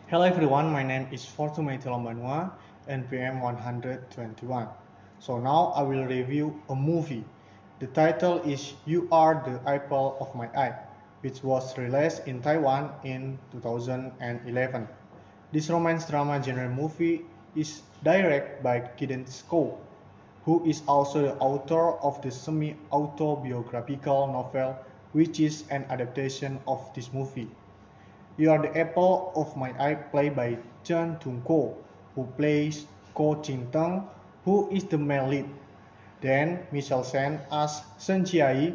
Hello everyone, my name is Vortumei Telaumbanua, NPM 121. So now I will review a movie. The title is You Are the Apple of My Eye, which was released in Taiwan in 2011. This romance drama genre movie is directed by Ko, who is also the author of the semi-autobiographical novel, which is an adaptation of this movie. You Are the Apple of My Eye played by Chen Tung-ko, who plays Ko Jin-teng, who is the male lead. Then Michelle Sen as Sun Chiai,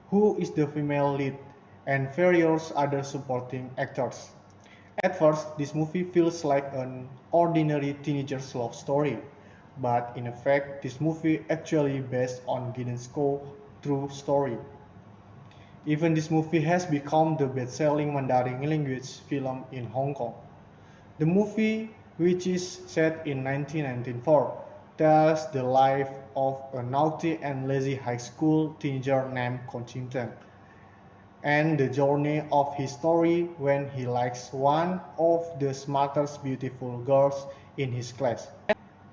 who is the female lead, and various other supporting actors. At first, this movie feels like an ordinary teenager's love story, but in fact, this movie actually based on Ko true story. Even this movie has become the best-selling Mandarin language film in Hong Kong. The movie, which is set in 1994, tells the life of a naughty and lazy high school teenager named Ko Jin-teng, and the journey of his story when he likes one of the smartest beautiful girls in his class.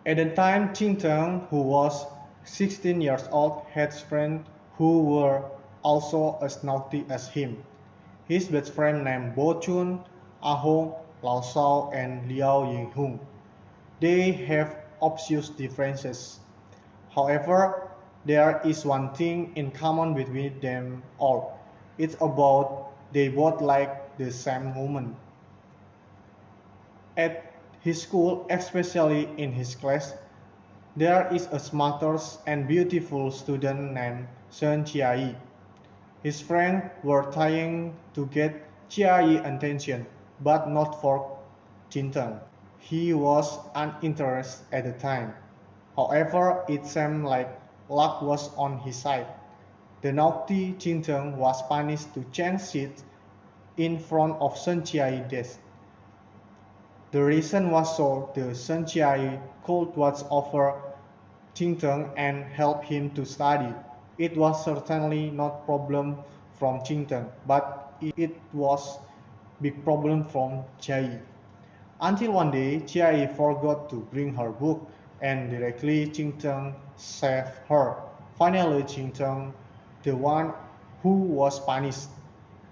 At the time, Jin-teng, who was 16 years old, had friends who were also as naughty as him. His best friend named Bo Chun, Ah Hong, Lao Shao, and Liao Yinghung. They have obvious differences. However, there is one thing in common between them all. It's about they both like the same woman. At his school, especially in his class, there is a smarter and beautiful student named Sun Chiai. His friends were trying to get Chiai's attention, but not for Jin-teng. He was uninterested at the time. However, it seemed like luck was on his side. The naughty Jin-teng was punished to change seats in front of Sun Chiai's desk. The reason was so the Sun Chiai could watch over Jin-teng and help him to study. It was certainly not problem from Jin-teng, but it was big problem from Chiai. Until one day, Chiai forgot to bring her book, and directly Jin-teng saved her. Finally, Jin-teng, the one who was punished.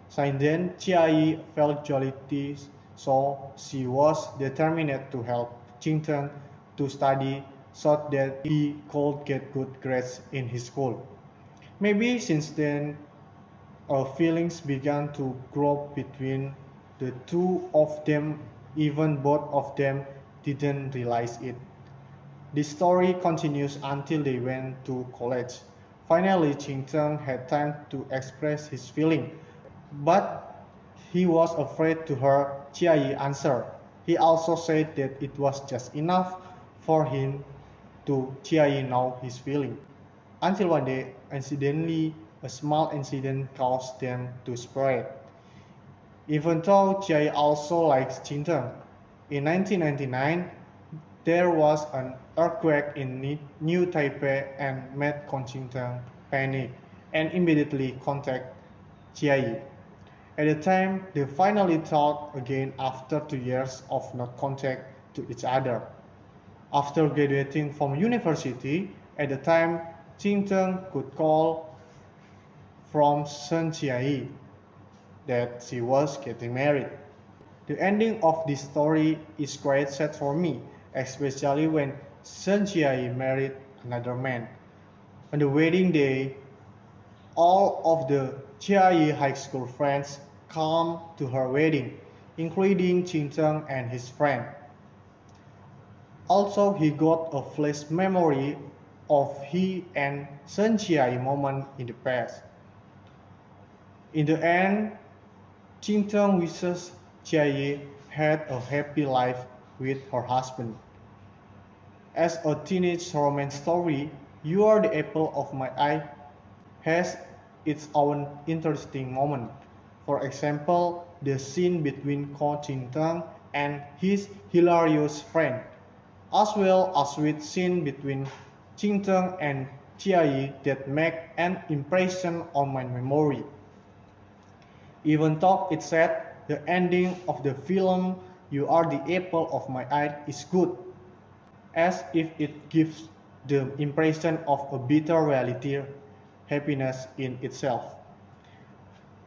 Since then, Chiai felt guilty, so she was determined to help Jin-teng to study so that he could get good grades in his school. Maybe since then, feelings began to grow between the two of them, even both of them didn't realize it. The story continues until they went to college. Finally, Jin-teng had time to express his feeling, but he was afraid to hear Chiai answer. He also said that it was just enough for him to Chiai know his feeling. Until one day, incidentally, a small incident caused them to separate. Even though Chiai also likes Jin-teng, in 1999, there was an earthquake in New Taipei and made Ko Jin-teng panic and immediately contact Chiai. At the time, they finally talked again after 2 years of not contact to each other. After graduating from university, at the time, Jin-teng could call from Sun Chiai that she was getting married. The ending of this story is quite sad for me, especially when Sun Chiai married another man. On the wedding day, all of the Chiai high school friends come to her wedding, including Jin-teng and his friend. Also, he got a flash memory of he and Sun Chiai moment in the past. In the end, Jin-teng wishes Chiai had a happy life with her husband. As a teenage romance story, You Are the Apple of My Eye has its own interesting moment. For example, the scene between Ko Jin-teng and his hilarious friend, as well as with scene between Jin-teng and Chiai that make an impression on my memory. Even though it's sad, the ending of the film You Are the Apple of My Eye is good, as if it gives the impression of a bitter reality, happiness in itself,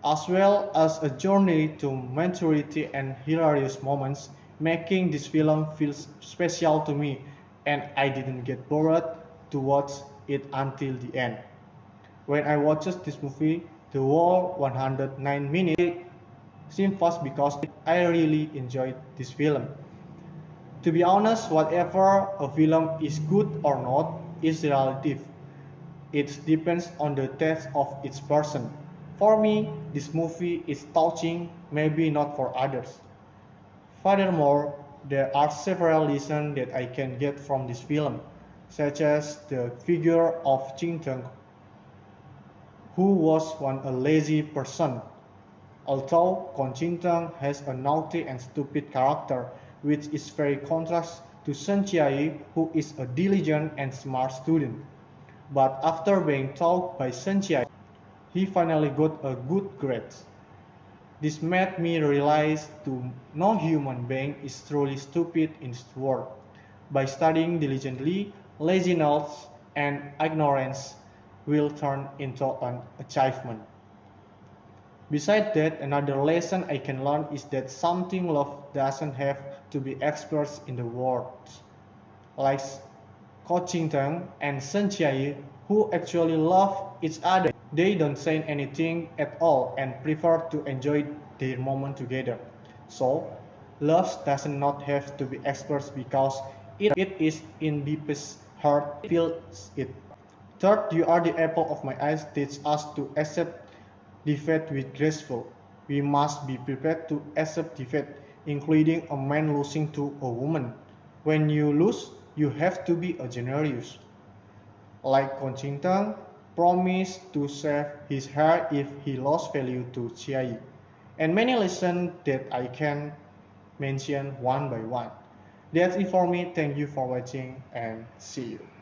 as well as a journey to maturity and hilarious moments, making this film feel special to me, and I didn't get bored to watch it until the end. When I watched this movie, the whole 109 minutes seemed fast because I really enjoyed this film. To be honest, whatever a film is good or not is relative. It depends on the taste of each person. For me, this movie is touching, maybe not for others. Furthermore, there are several lessons that I can get from this film, such as the figure of Ching Teng, who was once a lazy person. Although Kon Ching Teng has a naughty and stupid character, which is very contrast to Sun Chiayi, who is a diligent and smart student. But after being taught by Sun Chiayi, he finally got a good grade. This made me realize that no human being is truly stupid in this world. By studying diligently, laziness and ignorance will turn into an achievement. Besides that, another lesson I can learn is that something love doesn't have to be expressed in the words. Like Ko Ching Teng and Sun Chiayi, who actually love each other. They don't say anything at all and prefer to enjoy their moment together. So, love does not have to be expressed because it is in deepest heart feels it. Third, You Are the Apple of My Eyes teach us to accept defeat with graceful. We must be prepared to accept defeat, including a man losing to a woman. When you lose, you have to be a generous. Like Kon Ching Teng promised to save his hair if he lost value to Chiayi. And many lessons that I can mention one by one. That's it for me. Thank you for watching and see you.